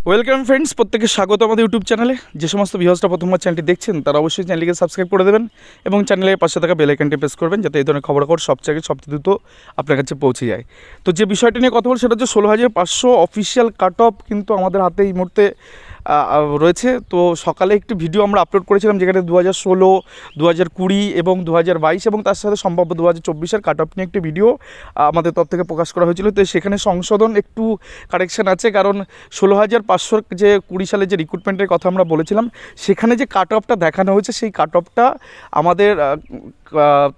Welcome friends, প্রত্যেকে স্বাগত আমাদের ইউটিউব চ্যানেলে। যে সমস্ত ভিউয়ার্সরা প্রথমবার চ্যানেলটি দেখছেন তারা অবশ্যই চ্যানেলকে সাবস্ক্রাইব করে দেবেন এবং চ্যানেলের পাশে থাকা বেল আইকনটি প্রেস করবেন যাতে এই ধরনের খবরাখবর সবচেয়ে দ্রুত আপনার কাছে পৌঁছে যায়। তো যে বিষয়টা নিয়ে কথা বল সেটা হচ্ছে 16,500 অফিসিয়াল কাট অফ কিন্তু আমাদের হাতে এই মুহূর্তে রয়েছে। তো সকালে একটি ভিডিও আমরা আপলোড করেছিলাম যেখানে 2016, 2020 এবং 2022 এবং তার সাথে সম্ভাব্য 2024-এর কাট অফ নিয়ে একটি ভিডিও আমাদের তরফ থেকে প্রকাশ করা হয়েছিল। তো সেখানে সংশোধন একটু কারেকশান আছে, কারণ 16,500 যে 20 সালে যে রিক্রুটমেন্টের কথা আমরা বলেছিলাম সেখানে যে কাট অফটা দেখানো হয়েছে সেই কাট অফটা আমাদের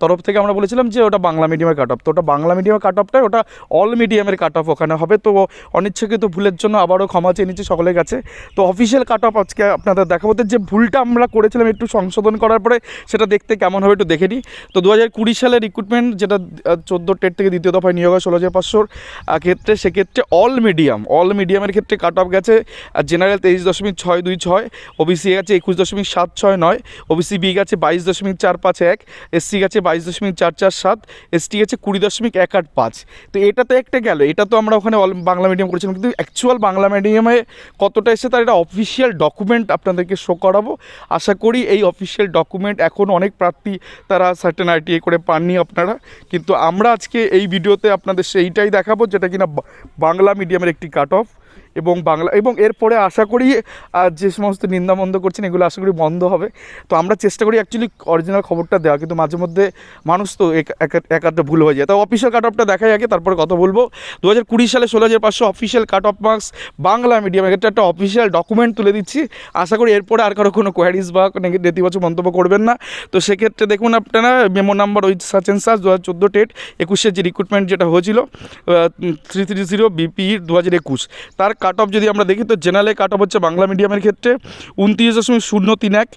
তরফ থেকে আমরা বলেছিলাম যে ওটা বাংলা মিডিয়ামের কাট অফ। তো ওটা বাংলা মিডিয়ামের কাট অফটা, ওটা অল মিডিয়ামের কাট অফ ওখানে হবে। তো অনিচ্ছাকৃত ভুলের জন্য আবারও ক্ষমা চেয়ে নিচ্ছি সকলের কাছে। তো অফিসিয়াল কাট অফ আজকে আপনাদের দেখাবো। যে ভুলটা আমরা করেছিলাম একটু সংশোধন করার পরে সেটা দেখতে কেমন হবে একটু দেখে নিই। তো 2020 সালে রিক্রুটমেন্ট যেটা 14 টেট থেকে দ্বিতীয় দফায় নিয়োগ হয় 16,500 ক্ষেত্রে, সেক্ষেত্রে অল মিডিয়ামের ক্ষেত্রে কাট অফ গেছে জেনারেল 23.626, ওবিসি গেছে 21.769, ওবিসি বি গেছে 22.451, এসসি গেছে 22.447, এসটি গেছে 20.185। তো এটাতে একটা গেল, এটা তো আমরা ওখানে বাংলা মিডিয়াম করেছিলাম, কিন্তু অ্যাকচুয়াল বাংলা মিডিয়ামে কতটা এসে তার এটা অফিসিয়াল ডকুমেন্ট আপনাদেরকে শো করাবো। আশা করি এই অফিসিয়াল ডকুমেন্ট এখন অনেক প্রার্থী তারা সার্টেন আইটিআই করে পাননি আপনারা, কিন্তু আমরা আজকে এই ভিডিওতে আপনাদের সেইটাই দেখাবো যেটা কিনা বাংলা মিডিয়ামের একটি কাট অফ এবং বাংলা, এবং এরপরে আশা করি যে সমস্ত নিন্দা বন্ধ করছেন এগুলো আশা করি বন্ধ হবে। তো আমরা চেষ্টা করি অ্যাকচুয়ালি অরিজিনাল খবরটা দেওয়া, কিন্তু মাঝে মধ্যে মানুষ তো একটা ভুল হয়ে যায়। তো অফিসিয়াল কাট অফটা দেখাই আগে, তারপরে কথা বলবো। 2020 সালে 16,500 official cut off marks Bangla মিডিয়ামের ক্ষেত্রে একটা অফিসিয়াল ডকুমেন্ট তুলে দিচ্ছি। আশা করি এরপরে আর কারো কোনো কোয়ারিজ বা নেতিবাচক মন্তব্য করবেন না। তো সেক্ষেত্রে দেখুন আপনারা মেমো নাম্বার ওই সার্চ অ্যান্ড সার্চ 2014 টেট 21-এর যে রিক্রুটমেন্ট যেটা হয়েছিল 330 বিপি 2021, তার কাট অফ যদি আমরা দেখি তো জেনারেলে কাট অফ হচ্ছে বাংলা মিডিয়ামের ক্ষেত্রে 29.031,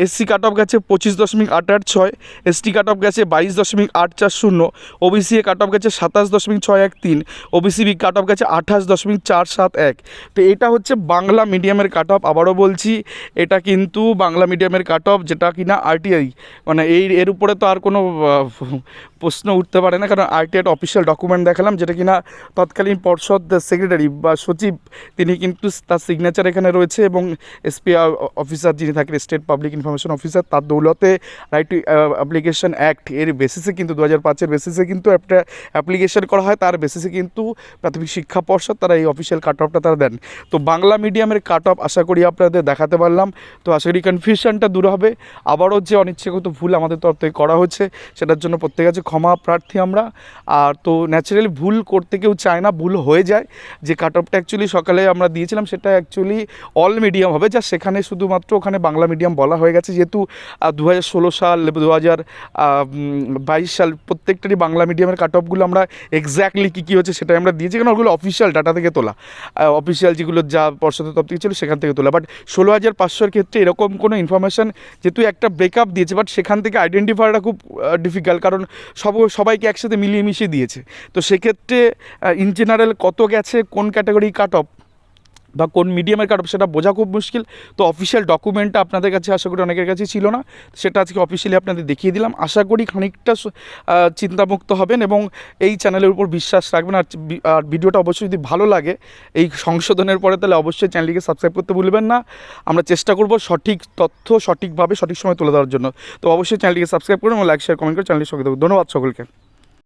এসসি কাট অফ গেছে 25.886, এসটি কাট অফ গেছে 22.840, ওবিসি এ কাট অফ গেছে 27.613, ওবিসি বি কাট অফ গেছে 28.471। তো এটা হচ্ছে বাংলা মিডিয়ামের কাট অফ। আবারও বলছি, এটা কিন্তু বাংলা মিডিয়ামের কাট অফ, যেটা কিনা আরটিআই মানে এর উপরে তো আর কোনো প্রশ্ন উঠতে পারে না, কারণ আরটিআই অফিসিয়াল ডকুমেন্ট দেখালাম যেটা কিনা তৎকালীন পর্ষদ সেক্রেটারি বা সচিব তিনি কিন্তু তার সিগনেচার এখানে রয়েছে, এবং এসপি অফিসার যিনি থাকেন স্টেট পাবলিক ইনফরমেশন অফিসার, তার দৌলতে রাইট টু অ্যাপ্লিকেশন অ্যাক্ট এর বেসিসে কিন্তু 2005-এর বেসিসে কিন্তু একটা অ্যাপ্লিকেশন করা হয়, তার বেসিসে কিন্তু প্রাথমিক শিক্ষা পর্ষদ তারা এই অফিসিয়াল কাট অফটা তারা দেন। তো বাংলা মিডিয়ামের কাট অফ আশা করি আপনাদের দেখাতে পারলাম। তো আশা করি কনফিউশনটা দূর হবে। আবারও যে অনিচ্ছাকৃত ভুল আমাদের তরফ থেকে করা হচ্ছে সেটার জন্য প্রত্যেকের কাছে ক্ষমা প্রার্থী আমরা। আর তো ন্যাচারালি ভুল করতে কেউ চায় না, ভুল হয়ে যায়। যে কাট অফটা অ্যাকচুয়ালি সকালে আমরা দিয়েছিলাম সেটা অ্যাকচুয়ালি অল মিডিয়াম হবে, যা সেখানে শুধুমাত্র ওখানে বাংলা মিডিয়াম বলা হয়ে গেছে, যেহেতু 2016 সাল 2022 সাল প্রত্যেকটারই বাংলা মিডিয়ামের কাট অফগুলো আমরা এক্স্যাক্টলি কী হচ্ছে সেটাই আমরা দিয়েছি, কারণ ওগুলো অফিসিয়াল ডাটা থেকে তোলা, অফিসিয়াল যেগুলো যা পর্ষদের তরফ থেকে ছিল সেখান থেকে তোলা। বাট 16,500-এর ক্ষেত্রে এরকম কোনো ইনফরমেশান যেহেতু একটা ব্রেকআপ দিয়েছে, বাট সেখান থেকে আইডেন্টিফাইটা খুব ডিফিকাল্ট, কারণ সবাইকে একসাথে মিলিয়ে মিশিয়ে দিয়েছে। তো সেক্ষেত্রে ইন জেনারেল কত গেছে, কোন ক্যাটাগরি কাট অফ বা কোন মিডিয়ামের কাট অফ সেটা বোঝা খুব মুশকিল। তো অফিসিয়াল ডকুমেন্টটা আপনাদের কাছে আশা করি অনেকের কাছে ছিল না, সেটা আজকে অফিসিয়ালি আপনাদের দেখিয়ে দিলাম। আশা করি খানিকটা চিন্তামুক্ত হবেন এবং এই চ্যানেলের উপর বিশ্বাস রাখবেন। আর ভিডিওটা অবশ্যই যদি ভালো লাগে এই সংশোধনের পরে, তাহলে অবশ্যই চ্যানেলটিকে সাবস্ক্রাইব করতে ভুলবেন না। আমরা চেষ্টা করব সঠিক তথ্য সঠিকভাবে সঠিক সময় তুলে দেওয়ার জন্য। তো অবশ্যই চ্যানেলটিকে সাবস্ক্রাইব করুন এবং লাইক শেয়ার কমেন্ট করে চ্যানেলটির সঙ্গে থাকুন। ধন্যবাদ সকলকে।